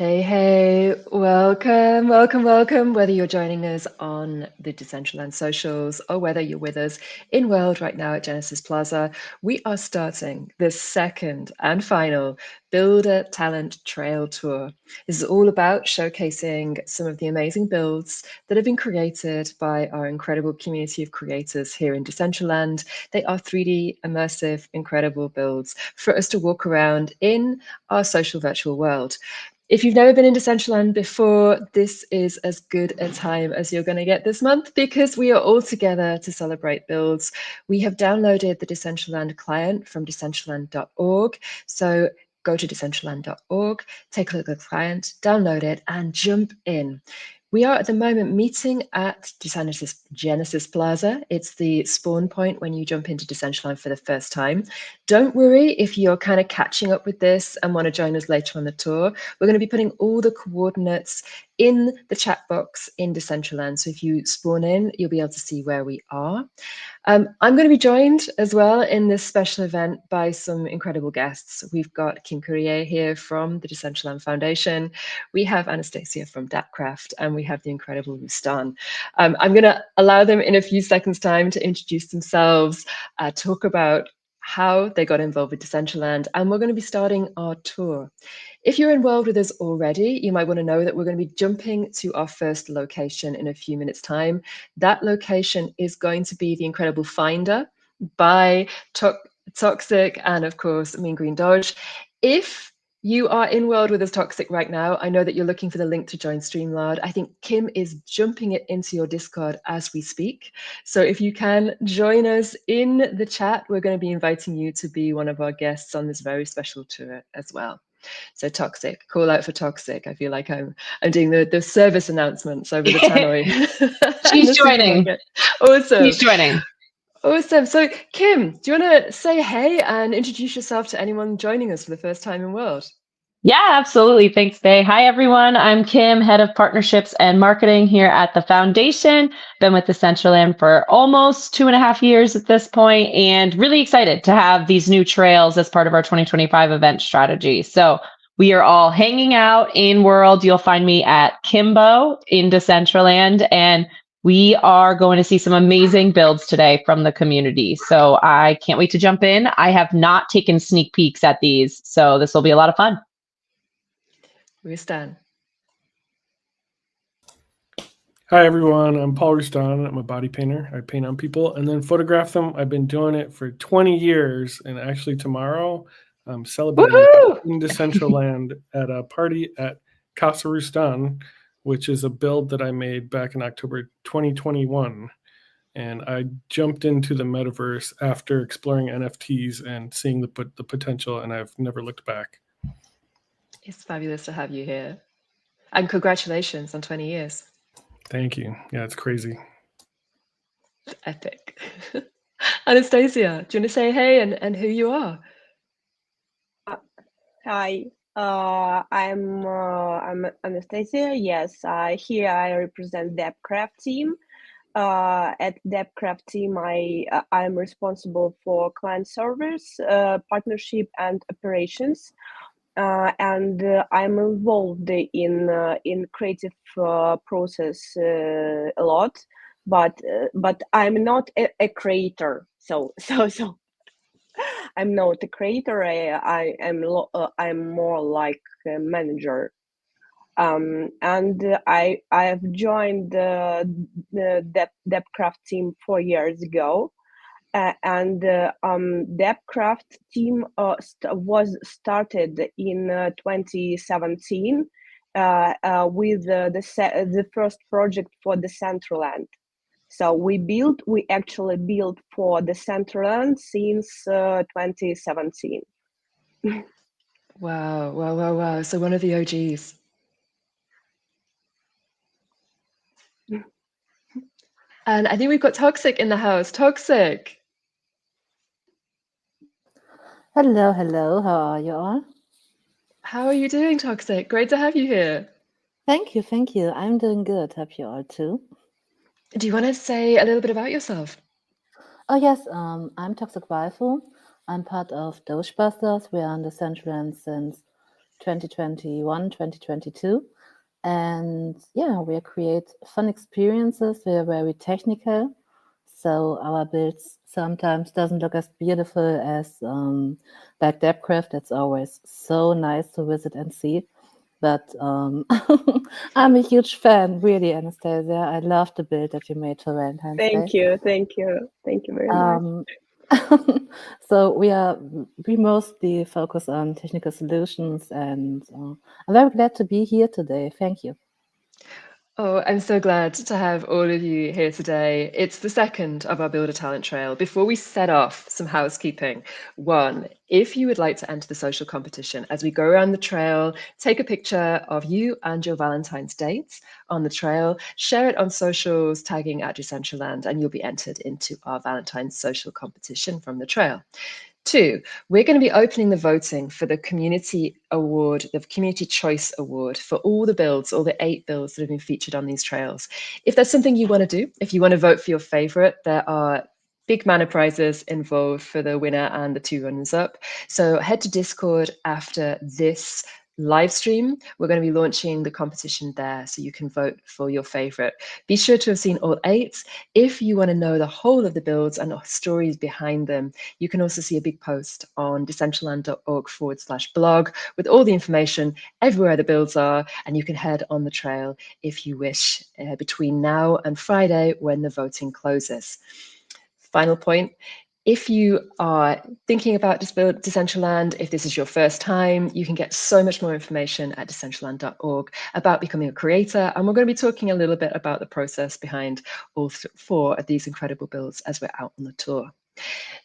Hey, welcome. Whether you're joining us on the Decentraland socials or whether you're with us in World right now at Genesis Plaza, we are starting the second and final Builder Talent Trail Tour. This is all about showcasing some of the amazing builds that have been created by our incredible community of creators here in Decentraland. They are 3D immersive, incredible builds for us to walk around in our social virtual world. If you've never been in Decentraland before, this is as good a time as you're going to get this month because we are all together to celebrate builds. We have downloaded the Decentraland client from decentraland.org. So go to decentraland.org, take a look at the client, download it, and jump in. We are at the moment meeting at Genesis Plaza. It's the spawn point when you jump into Decentraland for the first time. Don't worry if you're kind of catching up with this and want to join us later on the tour. We're going to be putting all the coordinates in the chat box in Decentraland. So if you spawn in, you'll be able to see where we are. I'm going to be joined as well in this special event by some incredible guests. We've got Kim Courier here from the Decentraland Foundation. We have Anastasia from Dapcraft, and we have the incredible Rustan. I'm going to allow them in a few seconds' time to introduce themselves, talk about how they got involved with Decentraland, and we're going to be starting our tour. If you're involved with us already, you might want to know that we're going to be jumping to our first location in a few minutes' time. That location is going to be the incredible Finder by Toxic and, of course, Mean Green Dodge. If you are in World with us, Toxic, right now, I know that you're looking for the link to join Streamlard. I think Kim is jumping it into your Discord as we speak. So if you can join us in the chat, we're going to be inviting you to be one of our guests on this very special tour as well. So Toxic, call out for Toxic. I feel like I'm doing the service announcements over the tannoy. She's joining. Awesome. She's joining. Awesome. So Kim, do you want to say hey and introduce yourself to anyone joining us for the first time in World? Yeah, absolutely. Thanks, Day. Hi, everyone. I'm Kim, Head of Partnerships and Marketing here at the Foundation. Been with Decentraland for almost 2.5 years at this point, and really excited to have these new trails as part of our 2025 event strategy. So we are all hanging out in World. You'll find me at Kimbo in Decentraland, and we are going to see some amazing builds today from the community. So I can't wait to jump in. I have not taken sneak peeks at these, so this will be a lot of fun. Rustan. Hi everyone, I'm Paul Rustan. I'm a body painter. I paint on people and then photograph them. I've been doing it for 20 years, and actually tomorrow I'm celebrating in Decentraland at a party at Casa Rustan, which is a build that I made back in October 2021. And I jumped into the metaverse after exploring NFTs and seeing the potential, and I've never looked back. It's fabulous to have you here. And congratulations on 20 years. Thank you. Yeah, it's crazy. Epic. Anastasia, do you want to say hey and who you are? Hi, I'm Anastasia. Yes, here I represent Dapcraft team. At Dapcraft team, I'm responsible for client service, partnership, and operations. And I'm involved in creative process a lot, but I'm not a creator. So I'm not a creator. I'm more like a manager. And I have joined the Dapcraft team 4 years ago. And Dapcraft team was started in 2017 with the first project for Decentraland. So we actually built for Decentraland since 2017. Wow. So one of the OGs. And I think we've got Toxic in the house. Toxic. Hello. How are you all? How are you doing, Toxic? Great to have you here. Thank you. I'm doing good. Hope you all too. Do you want to say a little bit about yourself? Oh yes, I'm Toxic Waifu. I'm part of Dogebusters. We are on Decentraland since 2021, 2022. And yeah, we create fun experiences. We are very technical. So our builds sometimes doesn't look as beautiful as like DebCraft. It's always so nice to visit and see. But I'm a huge fan, really, Anastasia. I love the build that you made for Valentine's Day. Thank you very much. So we mostly focus on technical solutions, and I'm very glad to be here today. Thank you. Oh, I'm so glad to have all of you here today. It's the second of our Builder Talent Trail. Before we set off, some housekeeping. One, if you would like to enter the social competition, as we go around the trail, take a picture of you and your Valentine's dates on the trail, share it on socials, tagging at Decentraland, and you'll be entered into our Valentine's social competition from the trail. Two, we're going to be opening the voting for the Community Award, the Community Choice Award for all the builds, all the 8 builds that have been featured on these trails. If there's something you want to do, if you want to vote for your favorite, there are big mana prizes involved for the winner and the 2 runners-up. So head to Discord after this live stream. We're going to be launching the competition there so you can vote for your favorite. Be sure to have seen all 8. If you want to know the whole of the builds and the stories behind them, you can also see a big post on decentraland.org/blog with all the information everywhere the builds are, and you can head on the trail if you wish between now and Friday when the voting closes. Final point. If you are thinking about Decentraland, if this is your first time, you can get so much more information at decentraland.org about becoming a creator. And we're going to be talking a little bit about the process behind all 4 of these incredible builds as we're out on the tour.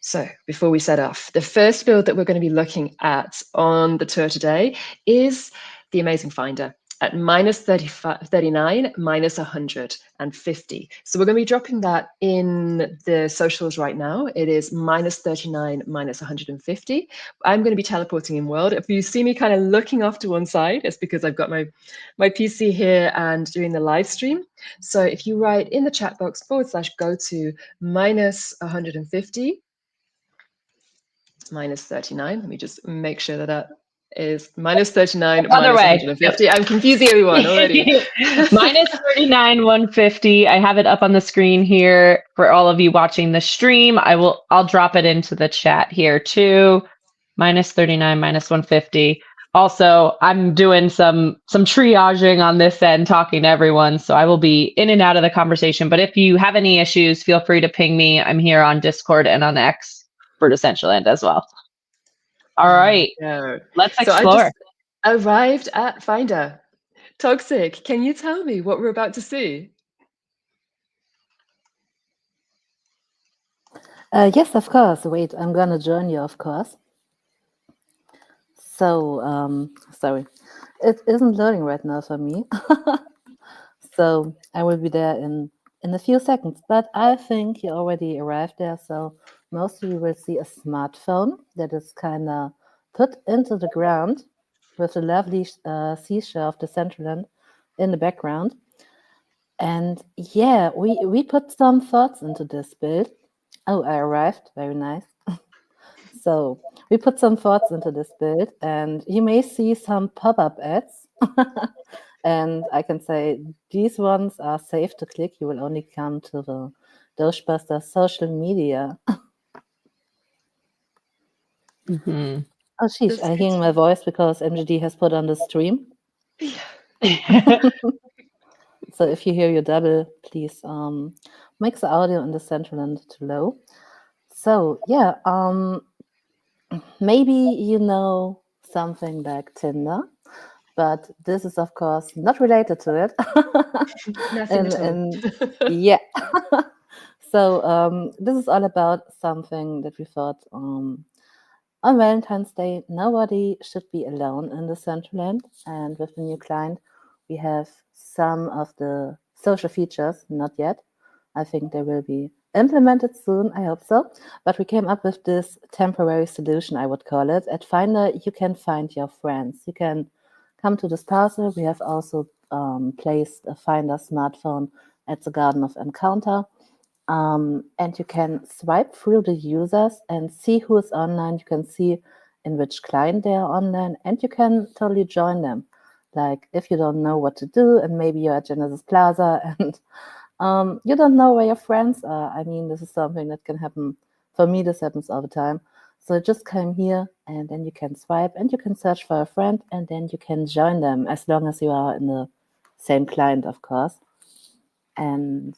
So before we set off, the first build that we're going to be looking at on the tour today is the Amazing Finder at minus 39, minus 150. So we're going to be dropping that in the socials right now. It is minus 39, minus 150. I'm going to be teleporting in world. If you see me kind of looking off to one side, it's because I've got my PC here and doing the live stream. So if you write in the chat box /go to minus 150, minus 39. Let me just make sure that that is minus 39, Other minus way. 150. Yep. I'm confusing everyone already. Minus 39, 150. I have it up on the screen here for all of you watching the stream. I'll drop it into the chat here too. Minus 39, minus 150. Also, I'm doing some triaging on this end, talking to everyone. So I will be in and out of the conversation. But if you have any issues, feel free to ping me. I'm here on Discord and on X for Decentraland as well. All right, let's explore. So I just arrived at Finder. Toxic, can you tell me what we're about to see? Yes, of course. Wait, I'm gonna join you, of course. So, sorry, it isn't loading right now for me. So I will be there in a few seconds, but I think you already arrived there. So most of you will see a smartphone that is kind of put into the ground with the lovely seashore of Decentraland in the background. And yeah, we put some thoughts into this build. Oh, I arrived. Very nice. So we put some thoughts into this build, and you may see some pop-up ads. And I can say these ones are safe to click. You will only come to the Ghostbusters social media. Mm-hmm. Oh, sheesh, I hear my voice because MGD has put on the stream. So if you hear your double, please make the audio in Decentraland to low. So yeah, maybe you know something like Tinder, but this is of course not related to it. Nothing at all. Yeah. So this is all about something that we thought on Valentine's Day, nobody should be alone in Decentraland. And with the new client, we have some of the social features, not yet. I think they will be implemented soon, I hope so. But we came up with this temporary solution, I would call it. At Finder, you can find your friends. You can come to this parcel. We have also placed a Finder smartphone at the Garden of Encounter. And you can swipe through the users and see who is online. You can see in which client they are online, and you can totally join them. Like if you don't know what to do, and maybe you're at Genesis Plaza and you don't know where your friends are. I mean, this is something that can happen. For me, this happens all the time. So just come here, and then you can swipe, and you can search for a friend, and then you can join them as long as you are in the same client, of course. And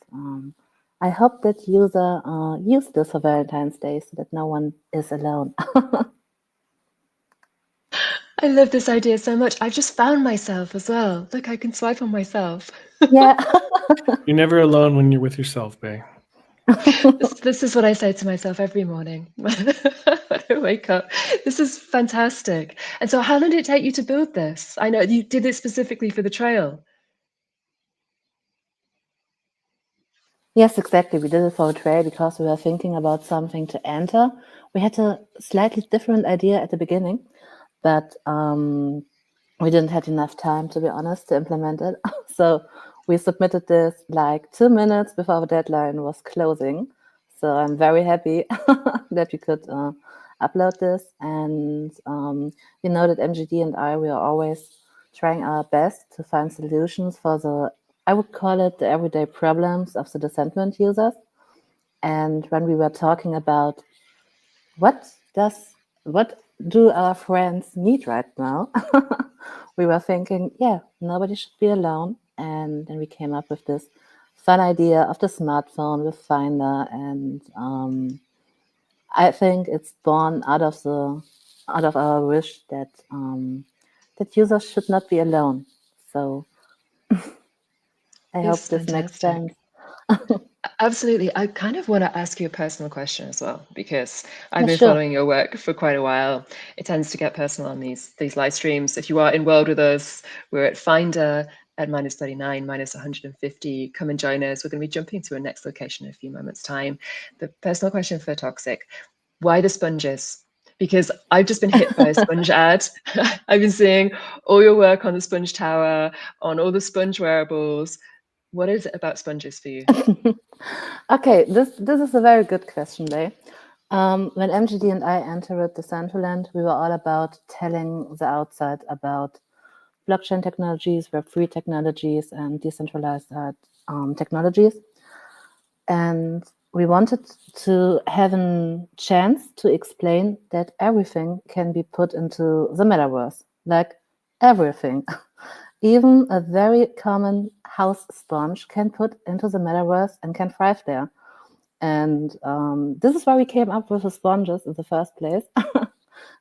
I hope that user use this for Valentine's Day so that no one is alone. I love this idea so much. I've just found myself as well. Look, I can swipe on myself. Yeah. You're never alone when you're with yourself, Bae. This is what I say to myself every morning when I wake up. This is fantastic. And so, how long did it take you to build this? I know you did it specifically for the trail. Yes, exactly. We did it for a trail because we were thinking about something to enter. We had a slightly different idea at the beginning, but we didn't have enough time, to be honest, to implement it. So we submitted this like 2 minutes before the deadline was closing. So I'm very happy that we could upload this. And you know that MGD and I, we are always trying our best to find solutions for the, I would call it the everyday problems of the Decentraland users. And when we were talking about what do our friends need right now, we were thinking, yeah, nobody should be alone. And then we came up with this fun idea of the smartphone with Finder, and I think it's born out of our wish that that users should not be alone. So I hope It's this makes sense. fantastic. Absolutely. I kind of want to ask you a personal question as well, because I've Yeah, been sure. following your work for quite a while. It tends to get personal on these live streams. If you are in World with us, we're at Finder at -39, -150. Come and join us. We're going to be jumping to a next location in a few moments' time. The personal question for Toxic: why the sponges? Because I've just been hit by a sponge ad. I've been seeing all your work on the sponge tower, on all the sponge wearables. What is it about sponges for you? Okay, this is a very good question, Lay. When MGD and I entered Decentraland, we were all about telling the outside about blockchain technologies, Web3 technologies, and decentralized technologies. And we wanted to have a chance to explain that everything can be put into the metaverse, like everything. Even a very common house sponge can put into the metaverse and can thrive there. And this is why we came up with the sponges in the first place,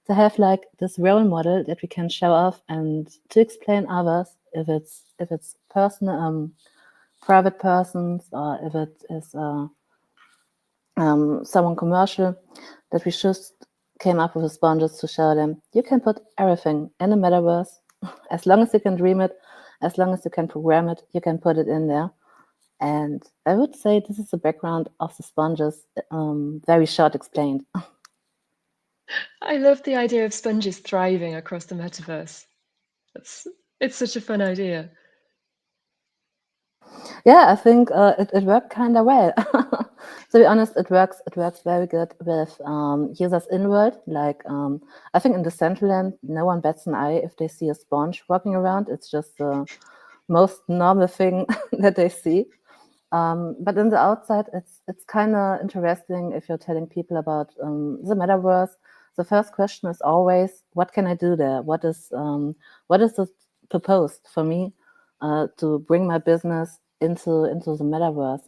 to have like this role model that we can show off and to explain others if it's personal, private persons, or if it is someone commercial, that we just came up with the sponges to show them you can put everything in the metaverse as long as you can dream it, as long as you can program it, you can put it in there. And I would say this is the background of the sponges, very short explained. I love the idea of sponges thriving across the metaverse. It's such a fun idea. Yeah, I think it worked kind of well. To be honest, it works very good with users in world. Like I think in Decentraland, no one bats an eye if they see a sponge walking around. It's just the most normal thing that they see. But in the outside, it's kind of interesting if you're telling people about the metaverse. The first question is always, what can I do there? What is the proposed for me to bring my business into the metaverse?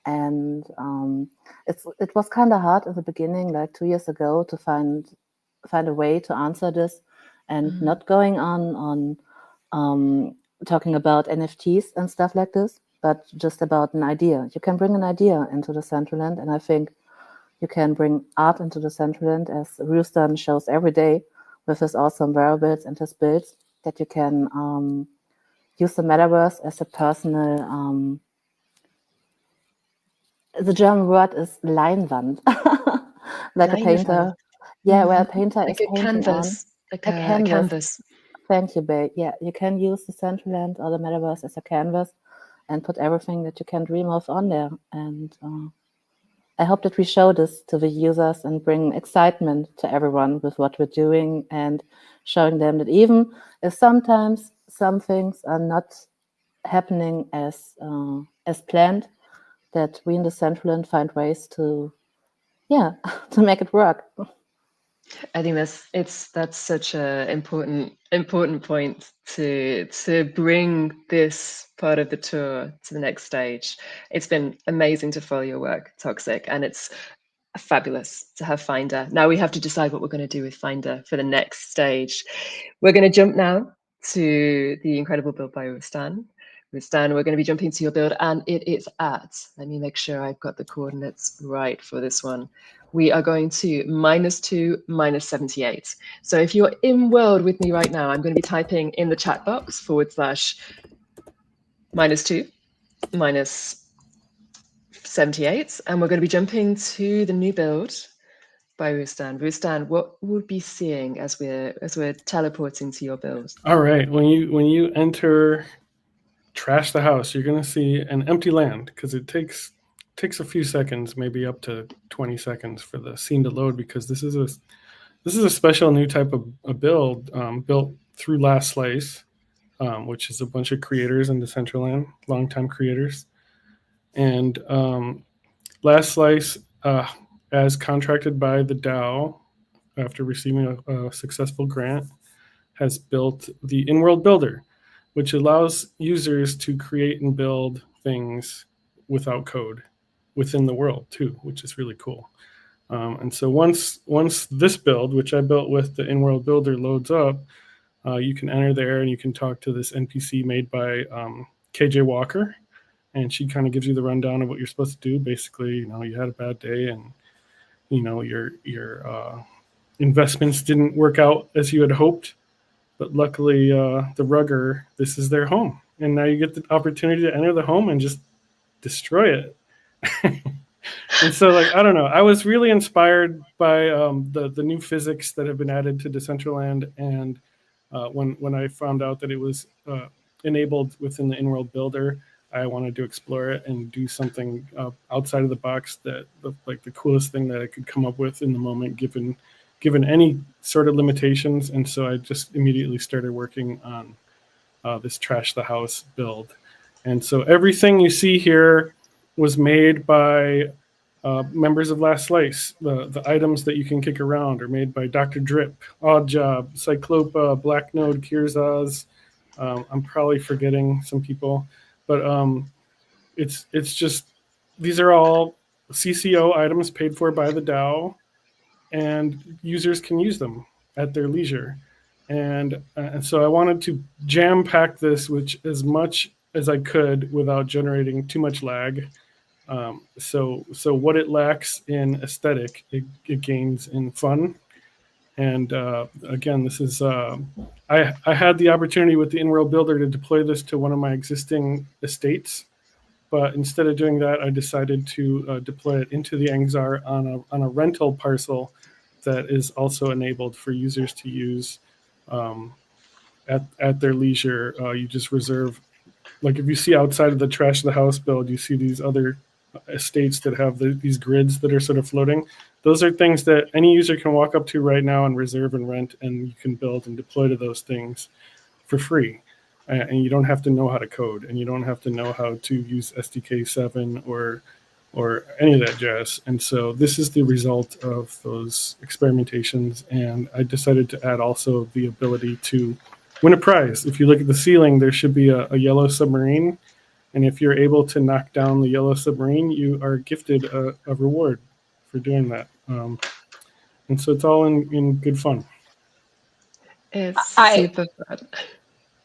And it was kind of hard at the beginning, like 2 years ago, to find a way to answer this, and not going on talking about NFTs and stuff like this, but just about an idea. You can bring an idea into the Decentraland, and I think you can bring art into the Decentraland, as Roostan shows every day with his awesome wearables and his builds, that you can use the metaverse as a personal. The German word is Leinwand, like a painter. Yeah, where a painter Like is a painting canvas, on like a a canvas. canvas. Thank you, Babe. Yeah, you can use the Decentraland or the metaverse as a canvas and put everything that you can dream of on there. And I hope that we show this to the users and bring excitement to everyone with what we're doing, and showing them that even if sometimes some things are not happening as planned, that we in Decentraland find ways to to make it work. I think that's such a important point to bring this part of the tour to the next stage. It's been amazing to follow your work, Toxic, and it's fabulous to have Finder. Now we have to decide what we're going to do with Finder for the next stage. We're going to jump now to the incredible build by Rustan. Rustan, we're going to be jumping to your build, and it is at, let me make sure I've got the coordinates right for this one. We are going to -2, -78. So if you're in world with me right now, I'm going to be typing in the chat box /-2, -78, and we're going to be jumping to the new build by Rustan. Rustan, what we'll be seeing as we're teleporting to your build? All right, when you enter Trash the House, you're going to see an empty land, because it takes a few seconds, maybe up to 20 seconds, for the scene to load, because this is a special new type of a build built through Last Slice, which is a bunch of creators in Decentraland, longtime creators. And Last Slice, as contracted by the DAO after receiving a successful grant, has built the in-world builder, which allows users to create and build things without code within the world too, which is really cool. And so once this build, which I built with the in-world builder, loads up, you can enter there and you can talk to this NPC made by KJ Walker, and she kind of gives you the rundown of what you're supposed to do. Basically, you had a bad day, and your investments didn't work out as you had hoped, but luckily the rugger, this is their home, and now you get the opportunity to enter the home and just destroy it. And so, I don't know, I was really inspired by the new physics that have been added to Decentraland, and when I found out that it was enabled within the in-world builder, I wanted to explore it and do something outside of the box that looked like the coolest thing that I could come up with in the moment, given any sort of limitations. And so I just immediately started working on this Trash the House build. And so everything you see here was made by members of Last Slice. The items that you can kick around are made by Dr. Drip, Odd Job, Cyclopa, Blacknode, Kirzaz. I'm probably forgetting some people, but it's just, these are all CCO items paid for by the DAO, and users can use them at their leisure. And so I wanted to jam pack this with as much as I could without generating too much lag. So what it lacks in aesthetic, it gains in fun. And again, this is I had the opportunity with the in-world builder to deploy this to one of my existing estates, but instead of doing that, I decided to deploy it into the Angzar on a rental parcel that is also enabled for users to use at their leisure. You just reserve, like if you see outside of the Trash the House build, you see these other estates that have these grids that are sort of floating. Those are things that any user can walk up to right now and reserve and rent, and you can build and deploy to those things for free. And you don't have to know how to code, and you don't have to know how to use SDK 7 or any of that jazz. And so this is the result of those experimentations. And I decided to add also the ability to win a prize. If you look at the ceiling, there should be a yellow submarine. And if you're able to knock down the yellow submarine, you are gifted a reward for doing that. And so it's all in good fun. It's super fun.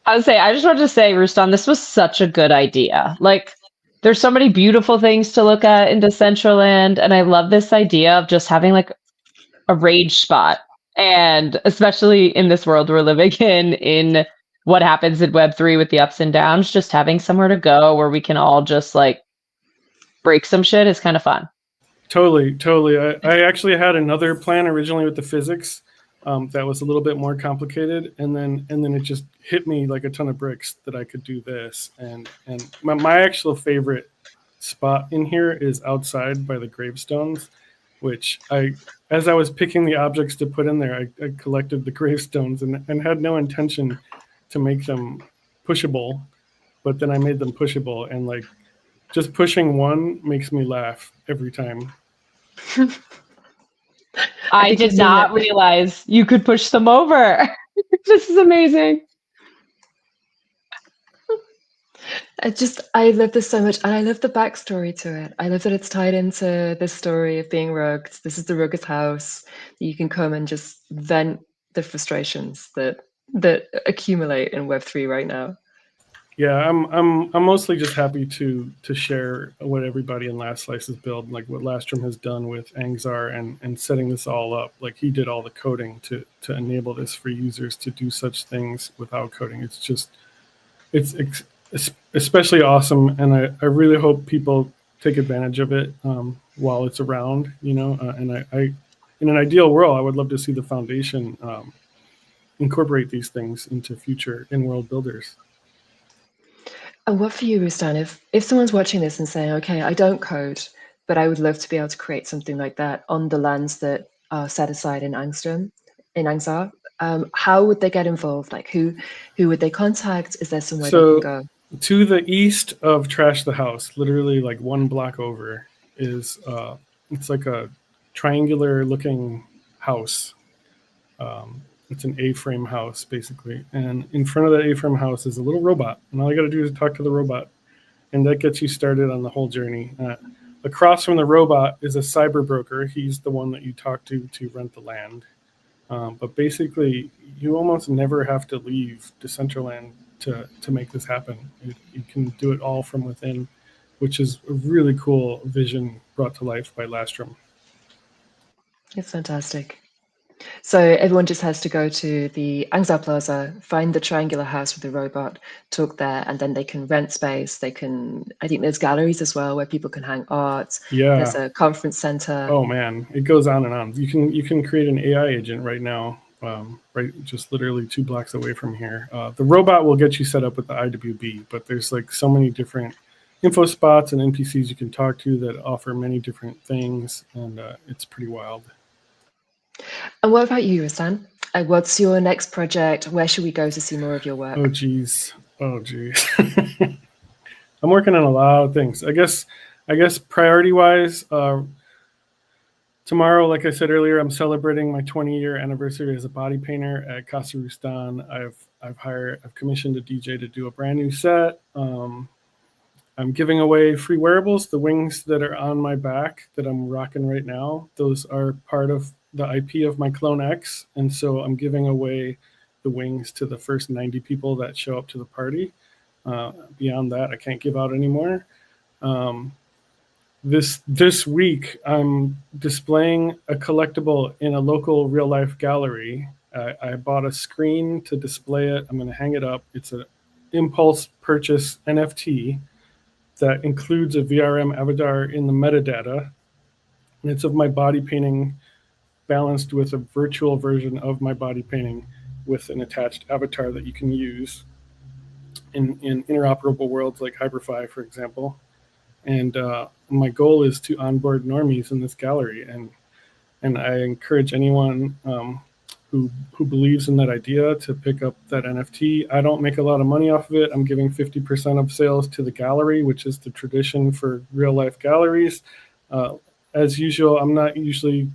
I would say, I just wanted to say, Rustan, this was such a good idea. Like, there's so many beautiful things to look at in Decentraland, and I love this idea of just having like a rage spot. And especially in this world we're living in what happens in Web3 with the ups and downs, just having somewhere to go where we can all just like break some shit is kind of fun. Totally. I actually had another plan originally with the physics that was a little bit more complicated, and then it just hit me like a ton of bricks that I could do this. And my actual favorite spot in here is outside by the gravestones, which as I was picking the objects to put in there, I collected the gravestones and had no intention to make them pushable, but then I made them pushable, and like just pushing one makes me laugh every time. I did not realize you could push them over. This is amazing. I love this so much, and I love the backstory to it. I love that it's tied into this story of being rugged. This is the rugged house. You can come and just vent the frustrations that accumulate in Web3 right now. Yeah, I'm mostly just happy to share what everybody in Last Slice has built, like what Lastrom has done with Angzar and setting this all up. Like he did all the coding to enable this for users to do such things without coding. It's especially awesome, and I really hope people take advantage of it while it's around. And I in an ideal world, I would love to see the foundation incorporate these things into future in-world builders. And what for you, Rustan, if someone's watching this and saying, okay, I don't code, but I would love to be able to create something like that on the lands that are set aside in Angzar, how would they get involved? Like who would they contact? Is there somewhere they can go? To the east of Trash the House, literally like one block over, is it's like a triangular looking house. It's an A-frame house, basically. And in front of that A-frame house is a little robot. And all you got to do is talk to the robot. And that gets you started on the whole journey. Across from the robot is a cyber broker. He's the one that you talk to rent the land. But basically, you almost never have to leave Decentraland to make this happen. You can do it all from within, which is a really cool vision brought to life by Lastrom. It's fantastic. So everyone just has to go to the Angzar Plaza, find the triangular house with the robot, talk there, and then they can rent space. I think there's galleries as well where people can hang art. Yeah. There's a conference center. Oh man, it goes on and on. You can create an AI agent right now, right, just literally 2 blocks away from here. The robot will get you set up with the IWB, but there's like so many different info spots and NPCs you can talk to that offer many different things, and it's pretty wild. And what about you, Rustan? What's your next project? Where should we go to see more of your work? Oh geez. I'm working on a lot of things. I guess priority-wise, tomorrow, like I said earlier, I'm celebrating my 20-year anniversary as a body painter at Casa Rustan. I've commissioned a DJ to do a brand new set. I'm giving away free wearables. The wings that are on my back that I'm rocking right now, those are part of the IP of my Clone X. And so I'm giving away the wings to the first 90 people that show up to the party. Beyond that, I can't give out anymore. This week, I'm displaying a collectible in a local real-life gallery. I bought a screen to display it. I'm going to hang it up. It's an impulse purchase NFT that includes a VRM avatar in the metadata. And it's of my body painting balanced with a virtual version of my body painting with an attached avatar that you can use in interoperable worlds like Hyperfi, for example. And my goal is to onboard normies in this gallery. And I encourage anyone who believes in that idea to pick up that NFT. I don't make a lot of money off of it. I'm giving 50% of sales to the gallery, which is the tradition for real life galleries. As usual, I'm not usually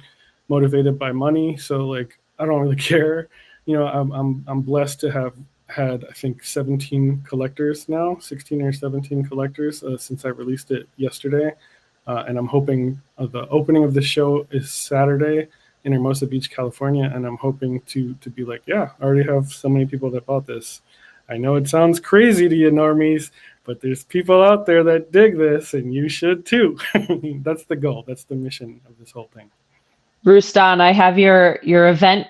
motivated by money, so like I don't really care. I'm blessed to have had, I think, 17 collectors now, 16 or 17 collectors since I released it yesterday. And I'm hoping the opening of the show is Saturday in Hermosa Beach, California. And I'm hoping to be like, yeah, I already have so many people that bought this. I know it sounds crazy to you normies, but there's people out there that dig this, and you should too. That's the goal. That's the mission of this whole thing. Rustan, I have your event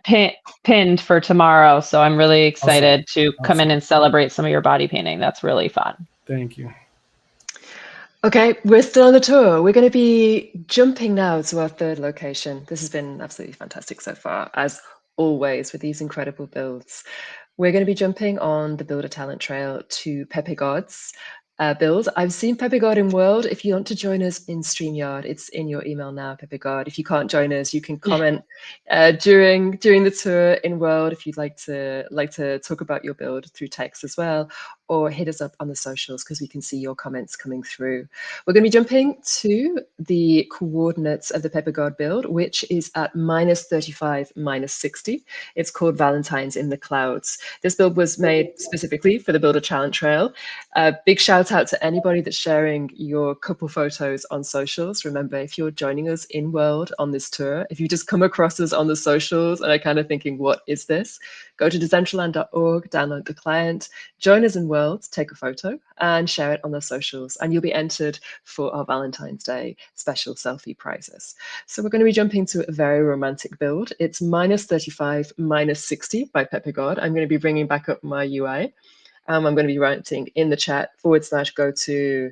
pinned for tomorrow, so I'm really excited to come in and celebrate some of your body painting. That's really fun. Thank you. Okay, we're still on the tour. We're going to be jumping now to our third location. This has been absolutely fantastic so far, as always, with these incredible builds. We're going to be jumping on the Builder Talent Trail to Pepe Gods. build. I've seen Peppergod in World. If you want to join us in StreamYard, it's in your email now, Peppergod. If you can't join us, you can comment during the tour in World if you'd like to talk about your build through text as well, or hit us up on the socials because we can see your comments coming through. We're going to be jumping to the coordinates of the Peppergod build, which is at -35, -60. It's called Valentines in the Clouds. This build was made specifically for the Builder Challenge Trail. Big shout out to anybody that's sharing your couple photos on socials. Remember, if you're joining us in World on this tour, if you just come across us on the socials and are kind of thinking, what is this? Go to decentraland.org, download the client, join us in World, take a photo and share it on the socials, and you'll be entered for our Valentine's Day special selfie prizes. So we're going to be jumping to a very romantic build. It's -35, -60 by Peppergod. I'm going to be bringing back up my UI. I'm going to be writing in the chat / go to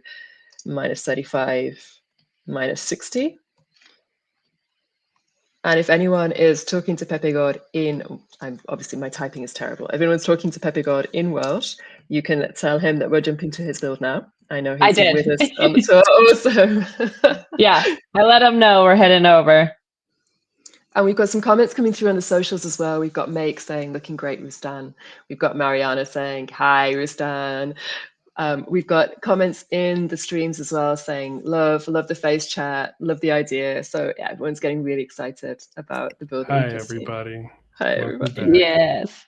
-35, -60. And if anyone is talking to Peppergod obviously my typing is terrible. If anyone's talking to Peppergod in Welsh, you can tell him that we're jumping to his build now. I know he's with us on the tour also. Yeah, I let him know we're heading over. And we've got some comments coming through on the socials as well. We've got Make saying, looking great, Rustan. We've got Mariana saying, hi, Rustan. We've got comments in the streams as well saying, love the face chat, love the idea. So yeah, everyone's getting really excited about the build. Hi, everybody. Hi, everybody. Yes.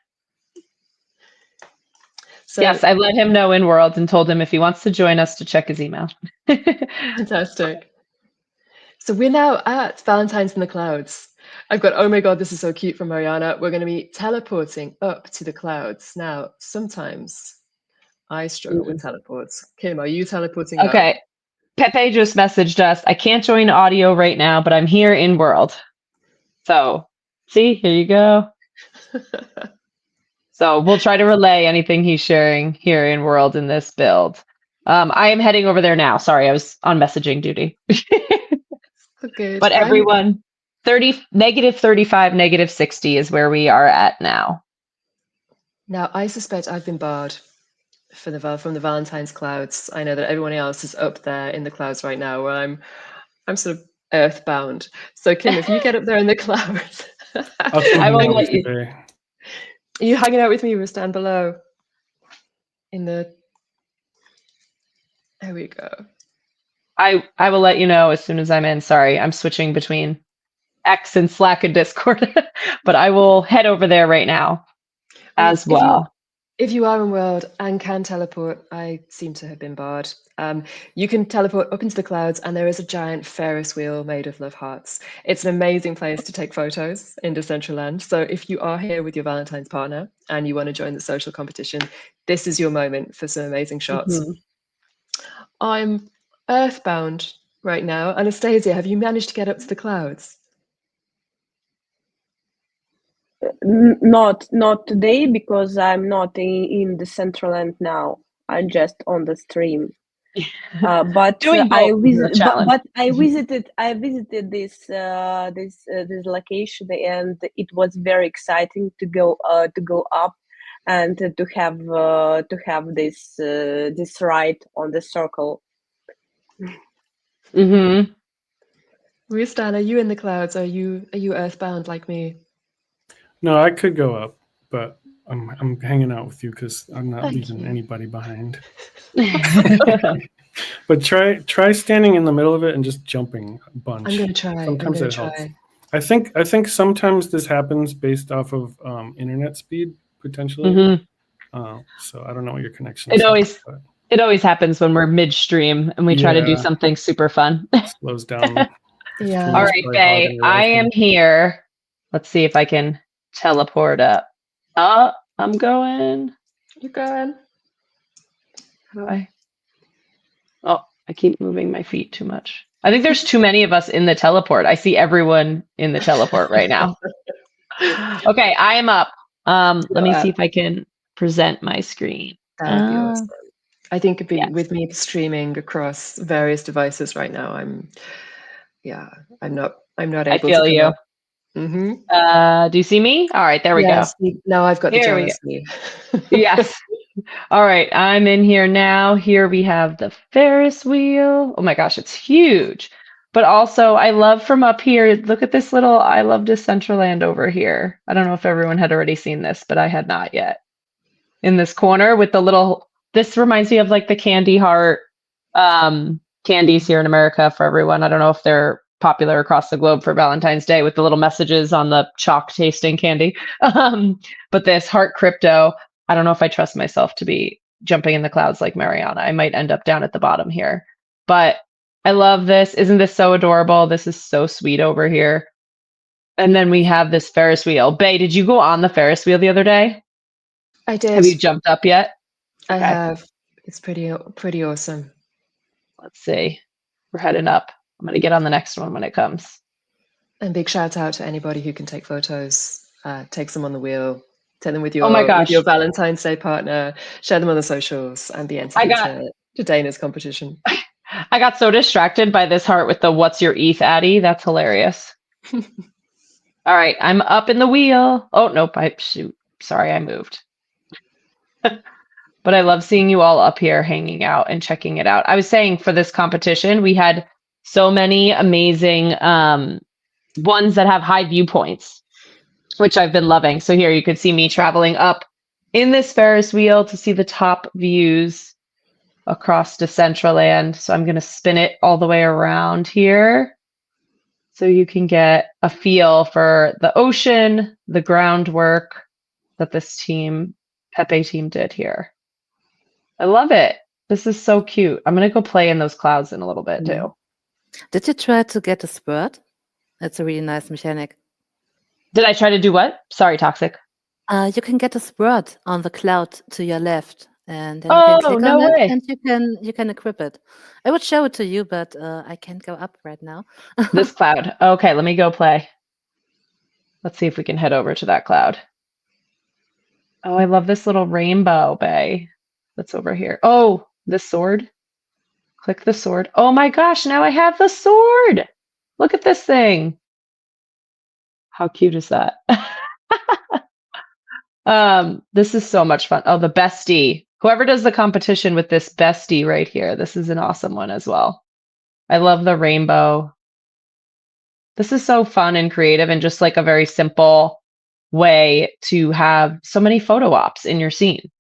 So, yes, I let him know in World and told him if he wants to join us to check his email. Fantastic. So we're now at Valentine's in the Clouds. I've got, oh my God, this is so cute from Mariana. We're going to be teleporting up to the clouds. Now, sometimes I struggle with teleports. Kim, are you teleporting up? Okay. Pepe just messaged us. I can't join audio right now, but I'm here in World. So, see, here you go. So we'll try to relay anything he's sharing here in World in this build. I am heading over there now. Sorry, I was on messaging duty. Good. But everyone, -35, -60 is where we are at now. Now, I suspect I've been barred from the Valentine's clouds. I know that everyone else is up there in the clouds right now, where I'm sort of earthbound. So Kim, if you get up there in the clouds, I will let you. Are you hanging out with me? We'll stand below. There we go. I will let you know as soon as I'm in. Sorry, I'm switching between X and Slack and Discord, but I will head over there right now as well. If you are in World and can teleport, I seem to have been barred. You can teleport up into the clouds, and there is a giant Ferris wheel made of love hearts. It's an amazing place to take photos in Decentraland. So if you are here with your Valentine's partner and you want to join the social competition, this is your moment for some amazing shots. Mm-hmm. I'm earthbound right now. Anastasia, have you managed to get up to the clouds? Not today, because I'm not in the Decentraland now. I'm just on the stream. But I visited this location, and it was very exciting to go up and to have this ride on the circle. Mm-hmm. Rustan, are you in the clouds? Are you earthbound like me? No, I could go up, but I'm hanging out with you because I'm not leaving anybody behind. But try standing in the middle of it and just jumping a bunch. I'm gonna try. Sometimes it helps. I think sometimes this happens based off of internet speed potentially. Mm-hmm. So I don't know what your connection is. It always happens when we're midstream and we try to do something super fun. Slows down. Yeah. All right, Faye, I am here. Let's see if I can teleport up. Oh, I'm going. You're going. How do I? Oh, I keep moving my feet too much. I think there's too many of us in the teleport. I see everyone in the teleport right now. Okay, I am up. Let me see if I can present my screen. That would be awesome. I think with me streaming across various devices right now, I'm not able to. I feel you. Mm-hmm. Do you see me? All right, there we go. Now I've got the jealousy. Yes. All right, I'm in here now. Here we have the Ferris wheel. Oh my gosh, it's huge. But also, I love from up here, look at this little I love Decentraland over here. I don't know if everyone had already seen this, but I had not yet. In this corner with the little, this reminds me of like the candy heart candies here in America for everyone. I don't know if they're popular across the globe for Valentine's Day with the little messages on the chalk tasting candy. But this heart crypto, I don't know if I trust myself to be jumping in the clouds like Mariana. I might end up down at the bottom here. But I love this. Isn't this so adorable? This is so sweet over here. And then we have this Ferris wheel. Bae, did you go on the Ferris wheel the other day? I did. Have you jumped up yet? I have. It's pretty awesome. Let's see. We're heading up. I'm going to get on the next one when it comes. And big shout out to anybody who can take photos. Take them on the wheel. Take them with your Valentine's Day partner. Share them on the socials and be entered to Dana's competition. I got so distracted by this heart with the "What's your ETH, Addie?" That's hilarious. All right, I'm up in the wheel. Oh nope! Sorry, I moved. But I love seeing you all up here hanging out and checking it out. I was saying for this competition, we had so many amazing ones that have high viewpoints, which I've been loving. So here you could see me traveling up in this Ferris wheel to see the top views across Decentraland. So I'm going to spin it all the way around here so you can get a feel for the ocean, the groundwork that this Pepe team did here. I love it. This is so cute. I'm going to go play in those clouds in a little bit too. Did you try to get a spurt? That's a really nice mechanic. Did I try to do what? Sorry, Toxic. You can get a spurt on the cloud to your left, and then you can click on it, and you can equip it. I would show it to you, but I can't go up right now. This cloud. Okay, let me go play. Let's see if we can head over to that cloud. Oh, I love this little rainbow, Bae. That's over here. Oh, the sword. Click the sword. Oh my gosh, now I have the sword. Look at this thing. How cute is that? This is so much fun. Oh, the bestie. Whoever does the competition with this bestie right here, this is an awesome one as well. I love the rainbow. This is so fun and creative and just like a very simple way to have so many photo ops in your scene.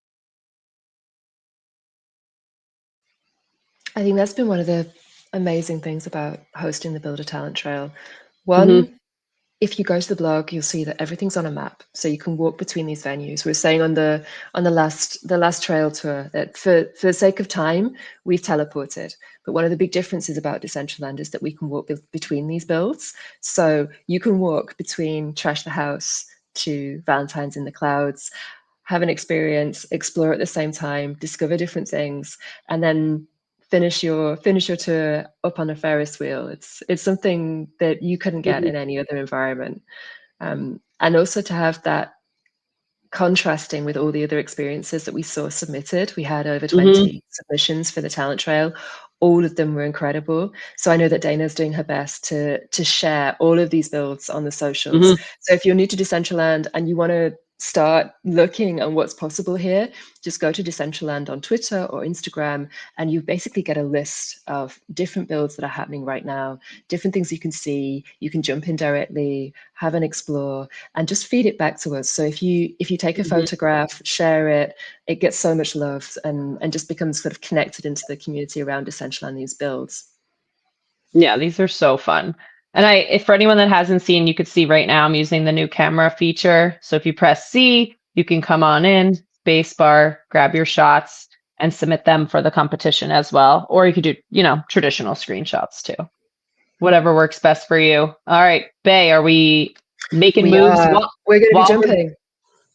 I think that's been one of the amazing things about hosting the Builder Talent Trail. One, if you go to the blog, you'll see that everything's on a map, so you can walk between these venues. We were saying on the last trail tour that for the sake of time, we've teleported. But one of the big differences about Decentraland is that we can walk between these builds. So you can walk between Trash the House to Valentines in the Clouds, have an experience, explore at the same time, discover different things, and then finish your tour up on a Ferris wheel. It's something that you couldn't get in any other environment, and also to have that contrasting with all the other experiences that we saw submitted. We had over 20 submissions for the talent trail. All of them were incredible. So I know that Dana's doing her best to share all of these builds on the socials. So if you're new to Decentraland and you want to start looking at what's possible here, just go to Decentraland on Twitter or Instagram, and you basically get a list of different builds that are happening right now, different things you can see. You can jump in directly, have an explore, and just feed it back to us. So if you take a photograph, share it, it gets so much love and just becomes sort of connected into the community around Decentraland, these builds. Yeah, these are so fun. And if for anyone that hasn't seen, you could see right now I'm using the new camera feature. So if you press C, you can come on in, spacebar, grab your shots, and submit them for the competition as well. Or you could do, traditional screenshots too. Whatever works best for you. All right, Bae, are we making moves? We're going to be jumping.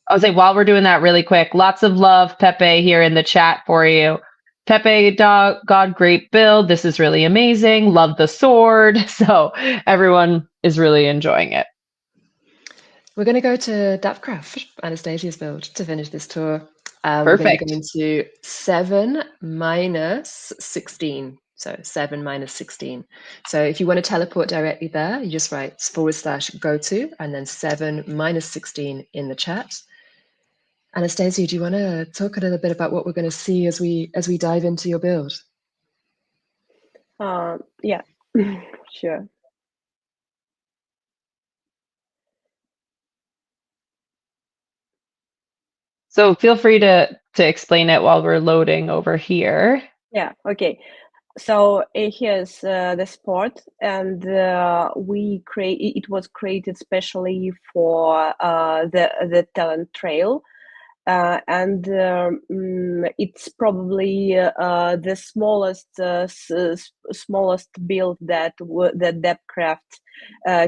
I was like, while we're doing that really quick, lots of love, Pepe, here in the chat for you. Pepe, God, great build. This is really amazing. Love the sword. So everyone is really enjoying it. We're going to go to Dapcraft, Anastasia's build, to finish this tour. Perfect. We're going to go into 7 minus 16. So 7 minus 16. So if you want to teleport directly there, you just write /go to and then 7 minus 16 in the chat. Anastasia, do you want to talk a little bit about what we're going to see as we dive into your build? Yeah, sure. So feel free to explain it while we're loading over here. Yeah, okay. So here's the spot, and it was created specially for the talent trail. And it's probably the smallest build that Depcraft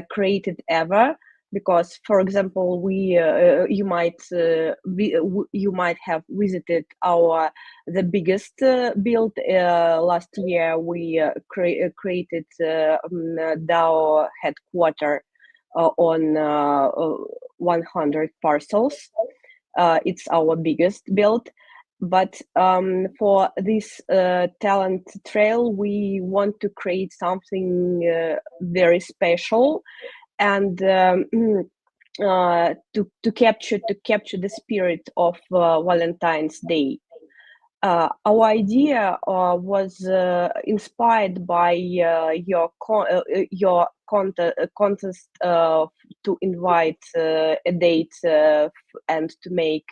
created ever. Because, for example, you might have visited the biggest build last year. We created DAO headquarter on 100 parcels. It's our biggest build, but for this talent trail, we want to create something very special, and to capture the spirit of Valentine's Day. Our idea was inspired by your contest to invite a date and to make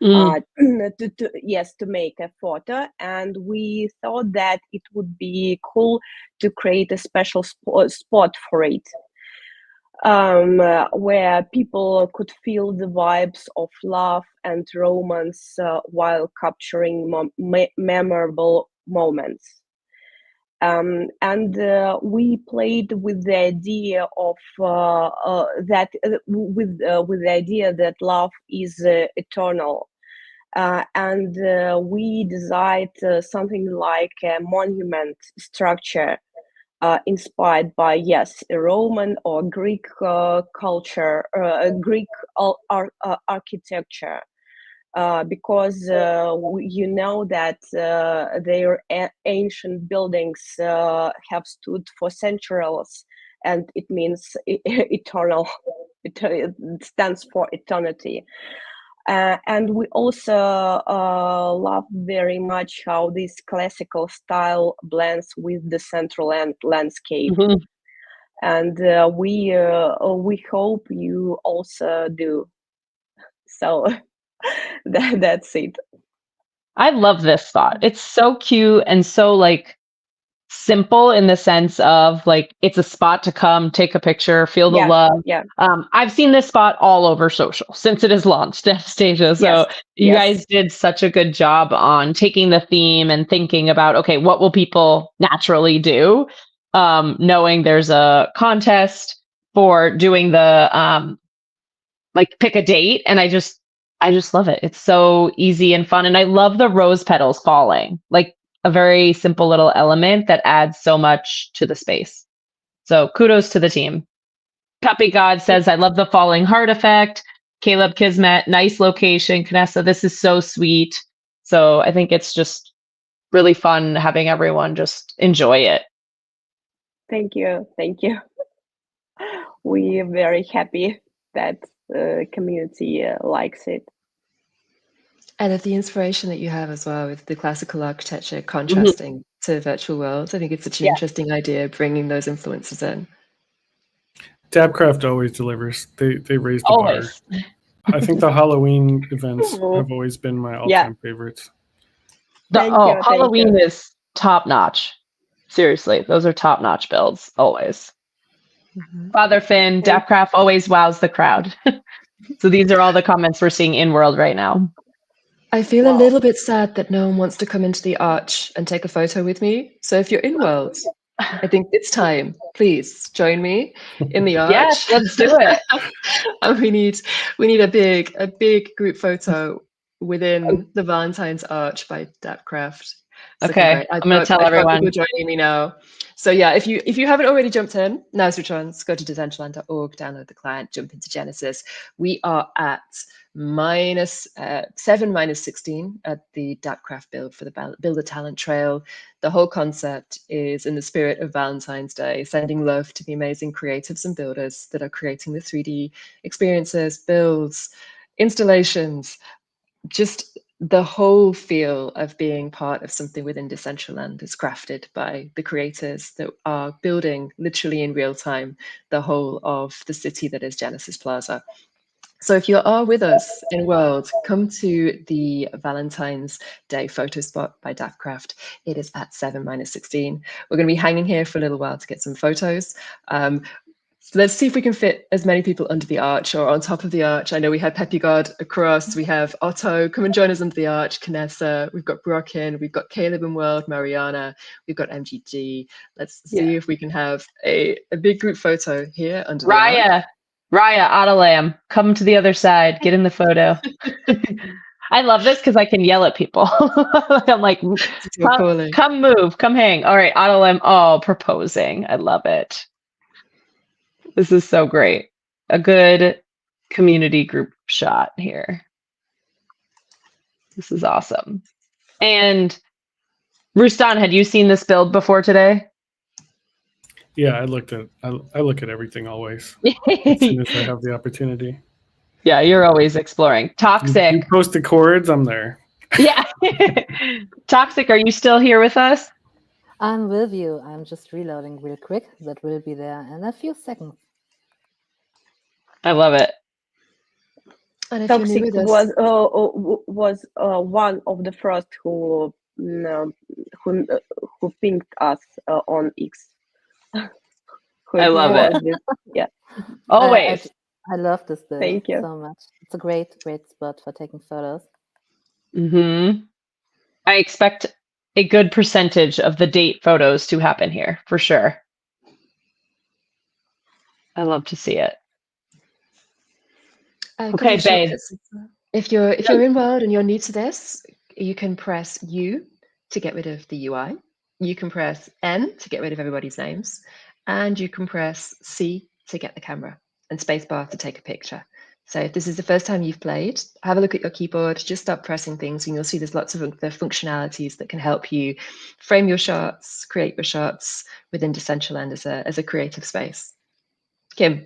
to make a photo, and we thought that it would be cool to create a special spot for it. Where people could feel the vibes of love and romance while capturing memorable moments. And we played with the idea of with the idea that love is eternal. And we designed something like a monument structure inspired by a Roman or Greek culture, Greek architecture, because you know that their ancient buildings have stood for centuries, and it means eternal. It stands for eternity. And we also love very much how this classical style blends with the Decentraland landscape. Mm-hmm. And we hope you also do. So that's it. I love this spot. It's so cute and so simple in the sense of it's a spot to come, take a picture, feel the love. Yeah. I've seen this spot all over social since it is launched, Anastasia. So you guys did such a good job on taking the theme and thinking about, okay, what will people naturally do? Knowing there's a contest for doing the pick a date, and I just love it. It's so easy and fun, and I love the rose petals falling. A very simple little element that adds so much to the space. So kudos to the team. Copy God says, I love the falling heart effect. Caleb Kismet, nice location. Knessa, this is so sweet. So I think it's just really fun having everyone just enjoy it. Thank you. We are very happy that the community likes it. And of the inspiration that you have as well with the classical architecture contrasting to virtual worlds, I think it's such an interesting idea, bringing those influences in. Dapcraft always delivers. They raise the bar. I think the Halloween events have always been my all-time favorites. Halloween is top-notch. Seriously, those are top-notch builds, always. Father Finn, Dapcraft always wows the crowd. So these are all the comments we're seeing in world right now. I feel a little bit sad that no one wants to come into the arch and take a photo with me. So if you're in world, I think it's time. Please join me in the arch. Yes, let's do it. And we need a big group photo within the Valentines arch by Dapcraft. Okay, I'm going to tell everyone. People joining me now. So yeah, if you haven't already jumped in, now's your chance. Go to decentraland.org, download the client, jump into Genesis. We are at -16 at the Dapcraft build for the Builder Talent Trail. The whole concept is in the spirit of Valentine's Day, sending love to the amazing creatives and builders that are creating the 3D experiences, builds, installations, just the whole feel of being part of something within Decentraland is crafted by the creators that are building literally in real time the whole of the city that is Genesis Plaza. So if you are with us in World, come to the Valentine's Day photo spot by Daftcraft. It is at 7-16. We're going to be hanging here for a little while to get some photos. Let's see if we can fit as many people under the arch or on top of the arch. I know we had Peppy God across. We have Otto. Come and join us under the arch. Canessa. We've got Brookin. We've got Caleb and World. Mariana. We've got MGG. Let's see if we can have a big group photo here under the arch. Raya, Ottalam, come to the other side. Get in the photo. I love this because I can yell at people. I'm like, come move, come hang. All right, Ottalam, proposing. I love it. This is so great. A good community group shot here. This is awesome. And Rustan, had you seen this build before today? Yeah, I look at everything always as soon as I have the opportunity. Yeah, you're always exploring. Toxic. You post the chords, I'm there. Yeah. Toxic, are you still here with us? I'm with you. I'm just reloading real quick. That will be there in a few seconds. I love it. And Toxic was one of the first who pinged us on X. I love it. Yeah. Always. I love this build. Thank you so much. It's a great spot for taking photos. I expect a good percentage of the date photos to happen here, for sure. I love to see it. Okay, babe. If you're in World and you're new to this, you can press U to get rid of the UI. You can press N to get rid of everybody's names, and you can press C to get the camera, and spacebar to take a picture. So if this is the first time you've played, have a look at your keyboard, just start pressing things, and you'll see there's lots of the functionalities that can help you frame your shots, create your shots within Decentraland as a creative space. Kim.